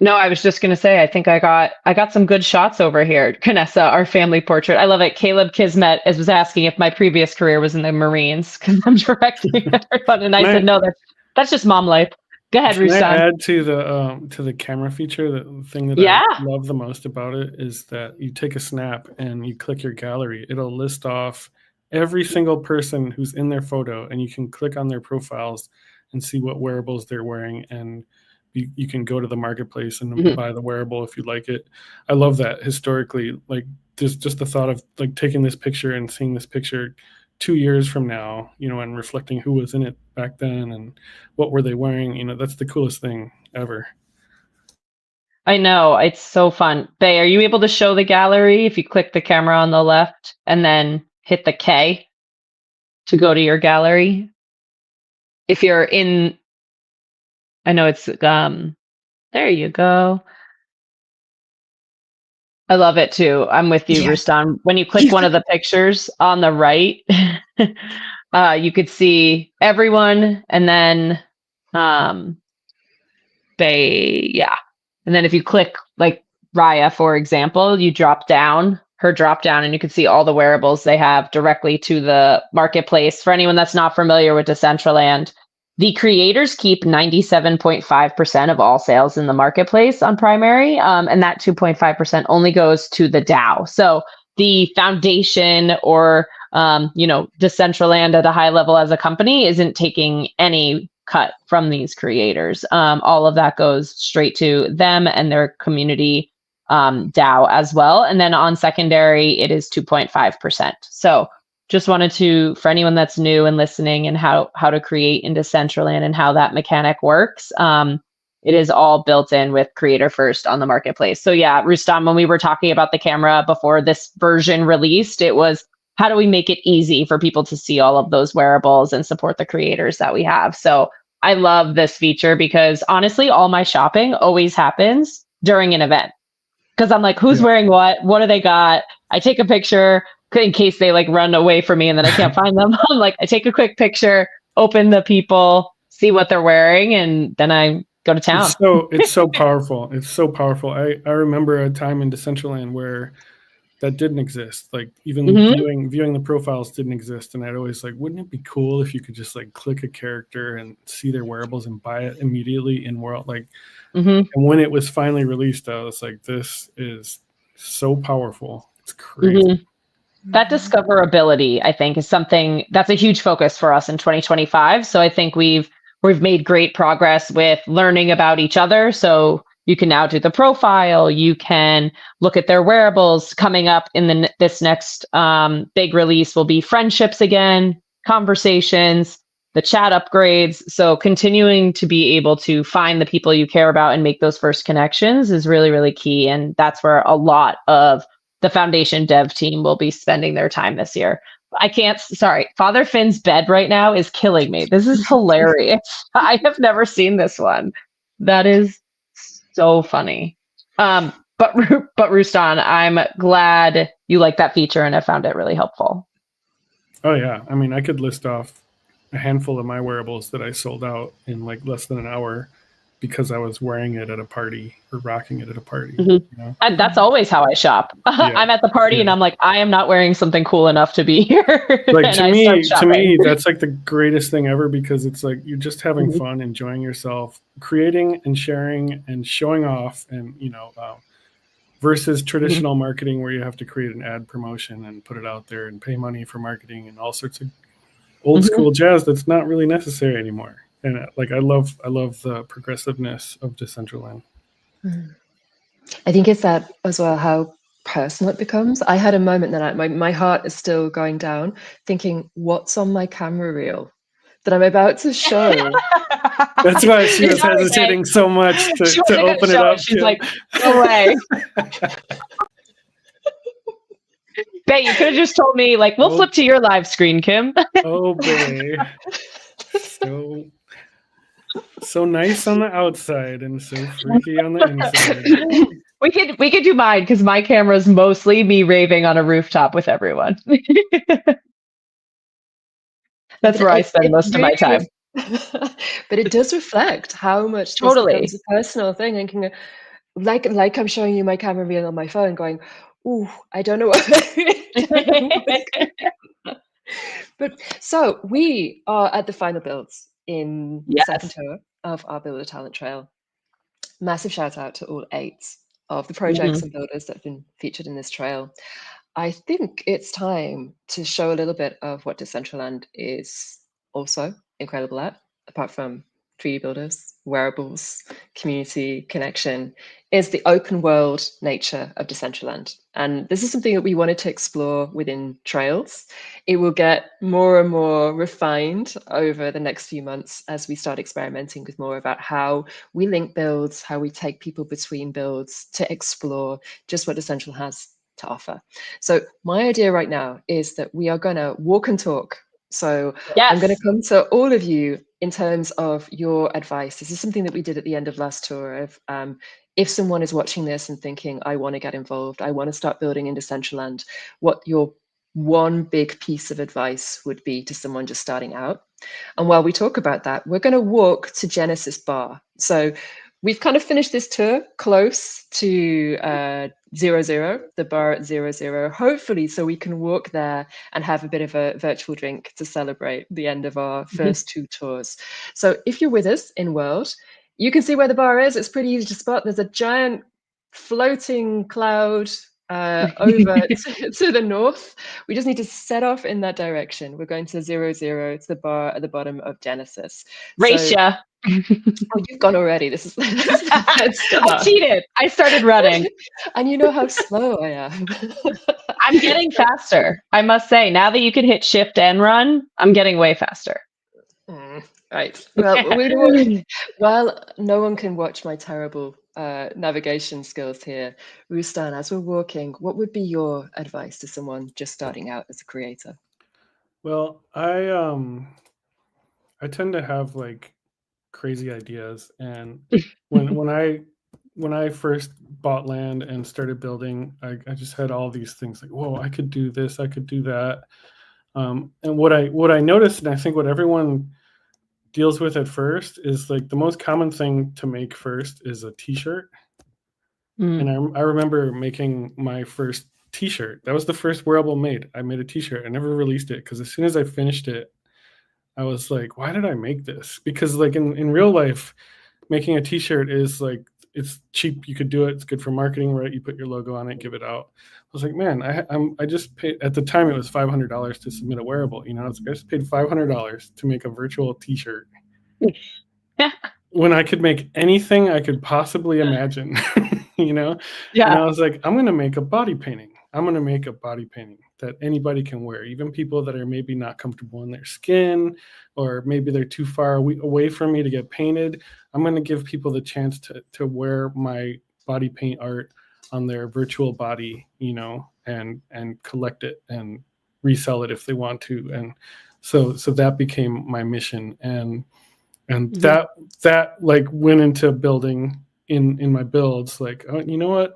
No, I was just going to say, I think I got some good shots over here. Canessa, our family portrait. I love it. Caleb Kismet was asking if my previous career was in the Marines because I'm directing everyone. And I said, no, that's just mom life. Go ahead, Rustan. Can I add to the camera feature? The thing that I love the most about it is that you take a snap and you click your gallery. It'll list off every single person who's in their photo, and you can click on their profiles and see what wearables they're wearing, and you can go to the marketplace and buy the wearable if you like it. I love that historically, like just the thought of like taking this picture and seeing this picture 2 years from now, and reflecting who was in it back then and what were they wearing. That's the coolest thing ever. I know, it's so fun. Bay, are you able to show the gallery if you click the camera on the left and then hit the K to go to your gallery? If you're in, I know it's, there you go. I love it too. I'm with you, Rustan. When you click one of the pictures on the right, you could see everyone, and then and then if you click like Raya, for example, you drop down, and you can see all the wearables they have directly to the marketplace. For anyone that's not familiar with Decentraland, the creators keep 97.5% of all sales in the marketplace on primary, and that 2.5% only goes to the DAO. So the foundation or, Decentraland at a high level as a company isn't taking any cut from these creators. All of that goes straight to them and their community DAO as well. And then on secondary, it is 2.5%. So just wanted to, for anyone that's new and listening and how to create in Decentraland and how that mechanic works, it is all built in with creator first on the marketplace. So yeah, Rustam, when we were talking about the camera before this version released, it was how do we make it easy for people to see all of those wearables and support the creators that we have? So I love this feature because honestly, all my shopping always happens during an event. Because I'm like, who's wearing what? What do they got? I take a picture in case they like run away from me and then I can't find them. I'm like, I take a quick picture, open the people, see what they're wearing, and then I go to town. It's so powerful. It's so powerful. I remember a time in Decentraland where that didn't exist. Like even viewing the profiles didn't exist. And I'd always like, wouldn't it be cool if you could just like click a character and see their wearables and buy it immediately in world? Like, and when it was finally released, I was like, this is so powerful. It's crazy. That discoverability, I think, is something that's a huge focus for us in 2025. So I think we've made great progress with learning about each other. So you can now do the profile. You can look at their wearables. Coming up in this next big release will be friendships again, conversations, the chat upgrades. So continuing to be able to find the people you care about and make those first connections is really, really key. And that's where a lot of the foundation dev team will be spending their time this year. Father Finn's bed right now is killing me. This is hilarious. I have never seen this one. That is so funny. But Rustan, I'm glad you like that feature and I found it really helpful. Oh yeah. I mean, I could list off a handful of my wearables that I sold out in like less than an hour because I was wearing it at a party or rocking it at a party. You know? And that's always how I shop. I'm at the party and I'm like, I am not wearing something cool enough to be here. Like to me, that's like the greatest thing ever because it's like you're just having fun, enjoying yourself, creating and sharing and showing off, and versus traditional marketing where you have to create an ad promotion and put it out there and pay money for marketing and all sorts of old school jazz that's not really necessary anymore. And like I love the progressiveness of Decentraland. I think it's that as well how personal it becomes. I had a moment that my heart is still going down, thinking, what's on my camera reel that I'm about to show? That's why she was hesitating so much to open it up. She's like, no way. Bet you could have just told me, like, we'll flip to your live screen, Kim. Oh, babe. So nice on the outside and so freaky on the inside. We could do mine because my camera is mostly me raving on a rooftop with everyone. That's where I spend most of my time. But it does reflect how much this becomes a personal thing. And can, like I'm showing you my camera reel on my phone, going, "Ooh, I don't know what." But so we are at the final builds in the second tour of our Builder Talent Trail. Massive shout out to all 8 of the projects and builders that have been featured in this trail. I think it's time to show a little bit of what Decentraland is also incredible at, apart from 3D builders, wearables, community connection, is the open world nature of Decentraland. And this is something that we wanted to explore within Trails. It will get more and more refined over the next few months as we start experimenting with more about how we link builds, how we take people between builds to explore just what Decentral has to offer. So my idea right now is that we are going to walk and talk. So I'm going to come to all of you in terms of your advice. This is something that we did at the end of last tour of if someone is watching this and thinking, I want to get involved, I want to start building in Decentraland, what your one big piece of advice would be to someone just starting out. And while we talk about that, we're going to walk to Genesis Bar. So we've kind of finished this tour close to 00, the bar at 00, hopefully so we can walk there and have a bit of a virtual drink to celebrate the end of our first 2 tours. So if you're with us in World, you can see where the bar is. It's pretty easy to spot. There's a giant floating cloud over to the north. We just need to set off in that direction. We're going to 00. It's the bar at the bottom of Genesis. Racia. Oh, you've gone already. This is I cheated. I started running. And you know how slow I am. I'm getting faster, I must say. Now that you can hit shift and run, I'm getting way faster. Right. Well, no one can watch my terrible navigation skills here. Rustan, as we're walking, what would be your advice to someone just starting out as a creator? Well, I tend to have like crazy ideas, and when I first bought land and started building, I just had all these things like, whoa, I could do this, I could do that. And what I noticed, and I think what everyone deals with at first is like the most common thing to make first is a t-shirt. And I remember making my first t-shirt. That was the first wearable made. I made a t-shirt. I never released it because as soon as I finished it, I was like, why did I make this? Because like in real life, making a t-shirt is like, it's cheap. You could do it. It's good for marketing, right? You put your logo on it, give it out. I was like, man, I just paid, at the time it was $500 to submit a wearable. You know, I just paid $500 to make a virtual t-shirt. When I could make anything I could possibly imagine, you know? Yeah. And I was like, I'm going to make a body painting. I'm going to make a body painting that anybody can wear, even people that are maybe not comfortable in their skin, or maybe they're too far away from me to get painted. I'm going to give people the chance to wear my body paint art on their virtual body, you know, and collect it and resell it if they want to. And so that became my mission. And that like went into building in my builds, like, oh, you know what?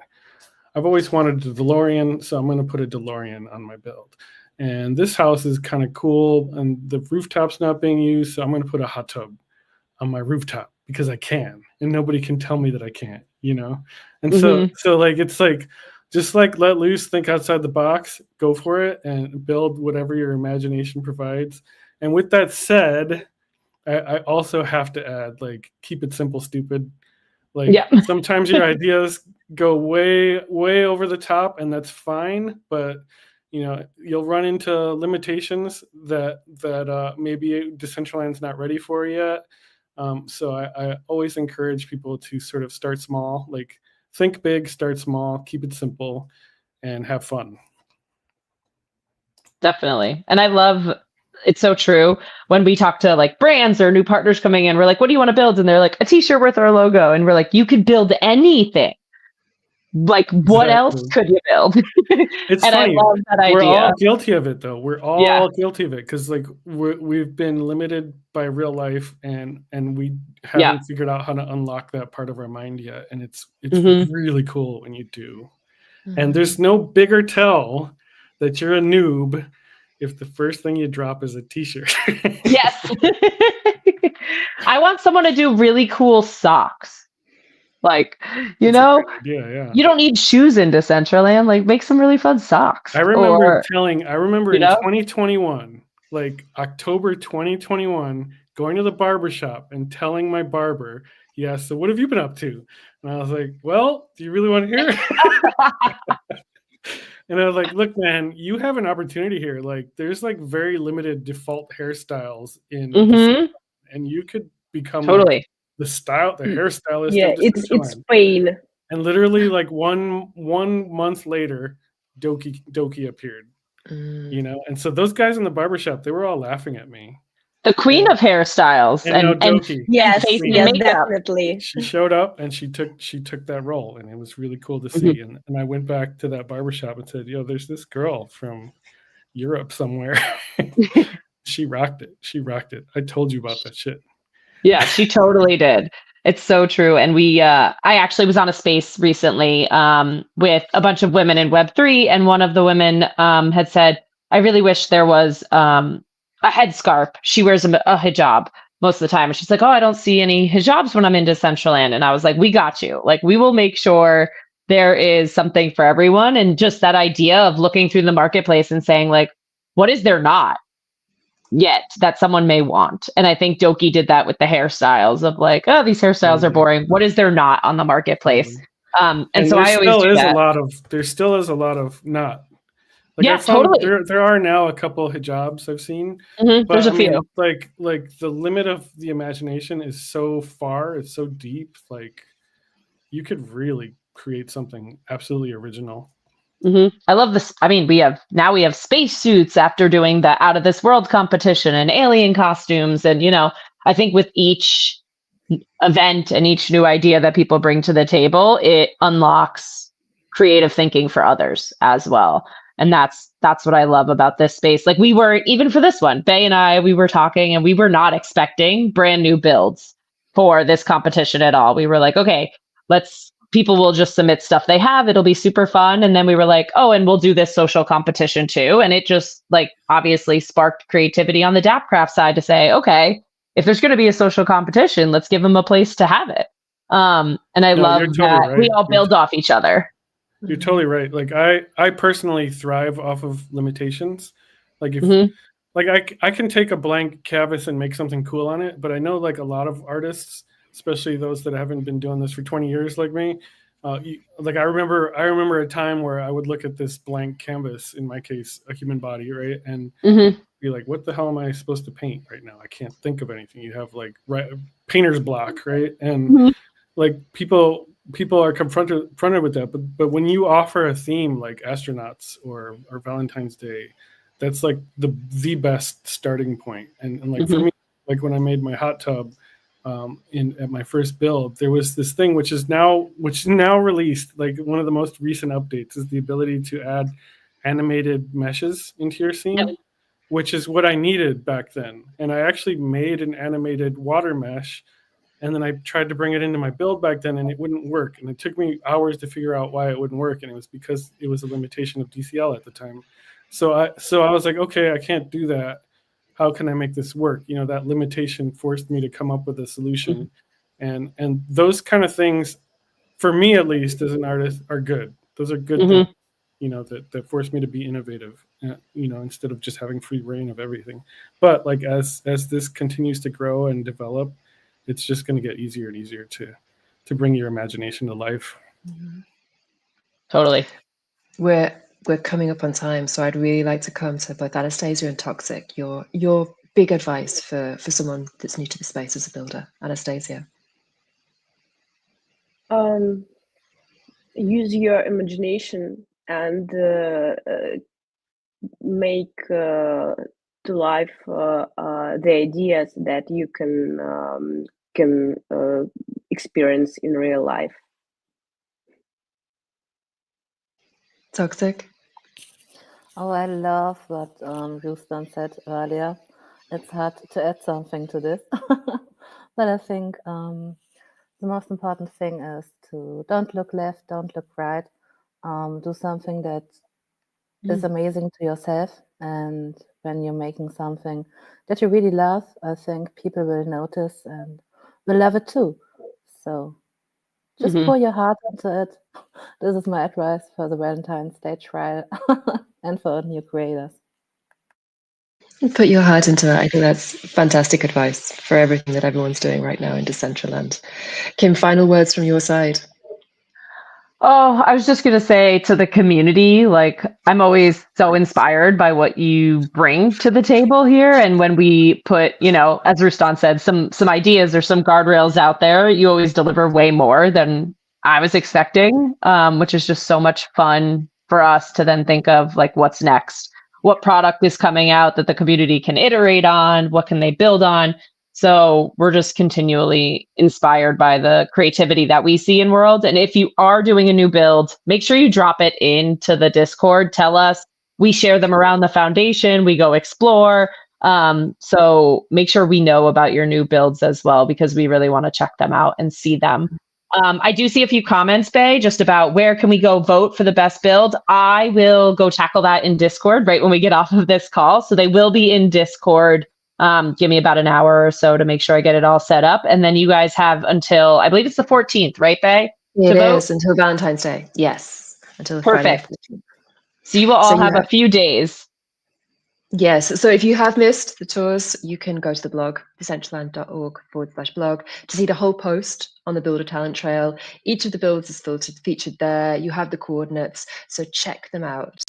I've always wanted a DeLorean, so I'm going to put a DeLorean on my build. And this house is kind of cool, and the rooftop's not being used, so I'm going to put a hot tub on my rooftop because I can, and nobody can tell me that I can't, you know? And so like, it's like, just like let loose, think outside the box, go for it, and build whatever your imagination provides. And with that said, I also have to add, like, keep it simple, stupid. Like, sometimes your ideas go way, way over the top, and that's fine. But, you know, you'll run into limitations that maybe Decentraland's not ready for yet. So I always encourage people to sort of start small, like think big, start small, keep it simple, and have fun. Definitely. And I love, it's so true. When we talk to like brands or new partners coming in, we're like, what do you want to build? And they're like, a t-shirt with our logo. And we're like, you could build anything. Like, what else could you build? It's and funny. I love that idea. We're all guilty of it, though. We're all guilty of it because, like, we've been limited by real life, and we haven't figured out how to unlock that part of our mind yet. And it's really cool when you do. And there's no bigger tell that you're a noob if the first thing you drop is a t-shirt. Yes. I want someone to do really cool socks. Like, you know, you don't need shoes in Decentraland. Like, make some really fun socks. I remember in 2021, like October 2021, going to the barbershop and telling my barber, he asked, so what have you been up to? And I was like, well, do you really want to hear? And I was like, look, man, you have an opportunity here. Like, there's like very limited default hairstyles in, and you could become like, the hairstylist. Yeah, it's pain. And literally, like one month later, Doki appeared. You know, and so those guys in the barbershop, they were all laughing at me. The queen of hairstyles, and Doki. Yes, definitely. She showed up and she took that role, and it was really cool to see. And I went back to that barbershop and said, "Yo, there's this girl from Europe somewhere. She rocked it. She rocked it. I told you about that shit." Yeah, she totally did. It's so true. And I actually was on a space recently with a bunch of women in Web3, and one of the women had said, I really wish there was a headscarf. She wears a hijab most of the time. And she's like, oh, I don't see any hijabs when I'm in Decentraland. And I was like, we got you. Like, we will make sure there is something for everyone. And just that idea of looking through the marketplace and saying, like, what is there not yet that someone may want? And I think Doki did that with the hairstyles of like, oh, these hairstyles are boring. What is there not on the marketplace? And so I always do that. There still is a lot of not. Like, yeah, totally. There are now a couple hijabs I've seen. But there's a few. Like the limit of the imagination is so far, it's so deep. Like, you could really create something absolutely original. I love this. I mean, we have spacesuits after doing the Out of This World competition and alien costumes. And, you know, I think with each event and each new idea that people bring to the table, it unlocks creative thinking for others as well. And that's what I love about this space. Like, we were, even for this one, Bay and I, we were talking, and we were not expecting brand new builds for this competition at all. We were like, okay, people will just submit stuff they have. It'll be super fun. And then we were like, oh, and we'll do this social competition too. And it just, like, obviously sparked creativity on the DAppCraft side to say, okay, if there's going to be a social competition, let's give them a place to have it. And I love you're totally that right. we all build off each other. You're totally right. Like I personally thrive off of limitations. Like if Mhm. like I can take a blank canvas and make something cool on it, but I know like a lot of artists, especially those that haven't been doing this for 20 years like me, like I remember a time where I would look at this blank canvas, in my case a human body, right, and Mhm. be like, what the hell am I supposed to paint right now? I can't think of anything. You have like painter's block, right? And Mhm. like people are confronted with that, but when you offer a theme like astronauts or Valentine's Day, that's like the best starting point. And like for Mhm. me, like when I made my hot tub at my first build, there was this thing which is now released. Like one of the most recent updates is the ability to add animated meshes into your scene, which is what I needed back then. And I actually made an animated water mesh, and then I tried to bring it into my build back then, and it wouldn't work. And it took me hours to figure out why it wouldn't work, and it was because it was a limitation of DCL at the time. So I was like, okay, I can't do that. How can I make this work? You know, that limitation forced me to come up with a solution, and those kind of things, for me at least, as an artist, are good. Those are good things, Mhm. you know, that force me to be innovative, you know, instead of just having free reign of everything. But like as this continues to grow and develop, it's just going to get easier and easier to bring your imagination to life. Totally. We're coming up on time, so I'd really like to come to both Anastasia and Toxic. Your big advice for someone that's new to the space as a builder. Anastasia. Use your imagination and make to life the ideas that you can experience in real life. Toxic. Oh, I love what Houston said earlier. It's hard to add something to this, but I think the most important thing is to don't look left, don't look right. Do something that is amazing to yourself, and when you're making something that you really love, I think people will notice and will love it too. So just Mhm. pour your heart into it. This is my advice for the Valentine's Day trial and for new creators. Put your heart into it. I think that's fantastic advice for everything that everyone's doing right now in Decentraland. Kim, final words from your side. Oh, I was just going to say to the community, like, I'm always so inspired by what you bring to the table here. And when we put, you know, as Rustan said, some ideas or some guardrails out there, you always deliver way more than I was expecting, which is just so much fun for us to then think of, like, what's next? What product is coming out that the community can iterate on? What can they build on? So we're just continually inspired by the creativity that we see in World. And if you are doing a new build, make sure you drop it into the Discord. Tell us. We share them around the foundation. We go explore. So make sure we know about your new builds as well, because we really want to check them out and see them. I do see a few comments, Bay, just about where can we go vote for the best build. I will go tackle that in Discord right when we get off of this call. So they will be in Discord. Give me about an hour or so to make sure I get it all set up. And then you guys have until, I believe it's the 14th, right, Bay? It to vote? is until Valentine's Day. Yes, until Friday Perfect. the 14th. So you will all So have yeah. a few days. Yes. So if you have missed the tours, you can go to the blog, decentraland.org/blog, to see the whole post on the Builder Talent Trail. Each of the builds is featured there. You have the coordinates, so check them out.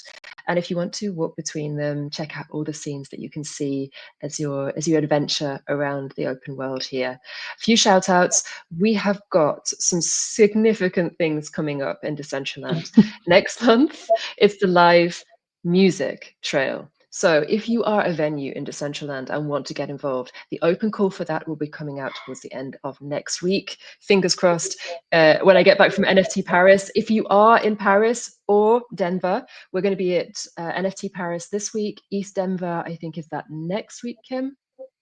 And if you want to walk between them, check out all the scenes that you can see as you adventure around the open world here. A few shout outs. We have got some significant things coming up in Decentraland. Next month, it's the live music trail. So if you are a venue in Decentraland and want to get involved, the open call for that will be coming out towards the end of next week. Fingers crossed. When I get back from NFT Paris, if you are in Paris or Denver, we're going to be at NFT Paris this week. East Denver, I think, is that next week, Kim?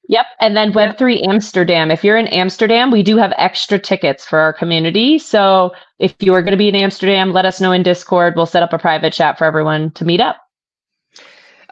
Yep. And then Web3 Amsterdam. If you're in Amsterdam, we do have extra tickets for our community. So if you are going to be in Amsterdam, let us know in Discord. We'll set up a private chat for everyone to meet up.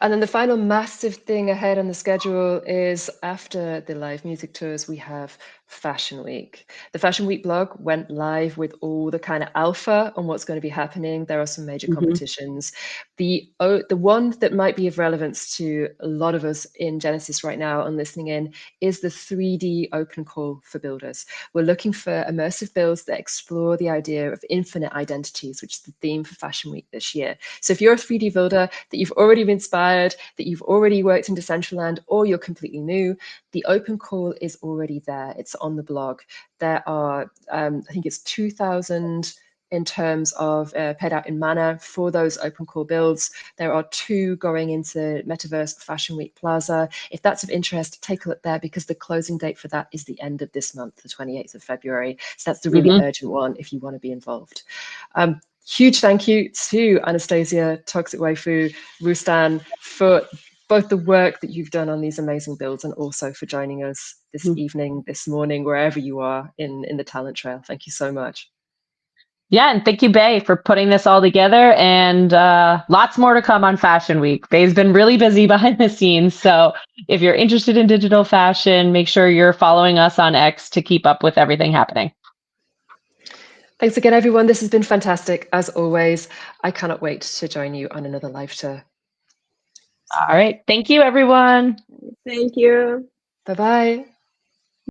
And then the final massive thing ahead on the schedule is after the live music tours, we have Fashion Week. The Fashion Week blog went live with all the kind of alpha on what's going to be happening. There are some major competitions. The one that might be of relevance to a lot of us in Genesis right now and listening in is the 3D open call for builders. We're looking for immersive builds that explore the idea of infinite identities, which is the theme for Fashion Week this year. So if you're a 3D builder that you've already been inspired, that you've already worked in Decentraland, or you're completely new, the open call is already there. It's on the blog. There are, I think it's 2,000 in terms of paid out in mana for those open call builds. There are 2 going into Metaverse Fashion Week Plaza. If that's of interest, take a look there because the closing date for that is the end of this month, the 28th of February. So that's the really urgent one if you want to be involved. Huge thank you to Anastasia, Toxic Waifu, Rustan for both the work that you've done on these amazing builds and also for joining us this evening, this morning, wherever you are in the talent trail. Thank you so much. Yeah, and thank you, Bay, for putting this all together, and lots more to come on Fashion Week. Bay's been really busy behind the scenes, so if you're interested in digital fashion, make sure you're following us on X to keep up with everything happening. Thanks again, everyone. This has been fantastic, as always. I cannot wait to join you on another live tour. All right. Thank you, everyone. Thank you. Bye-bye.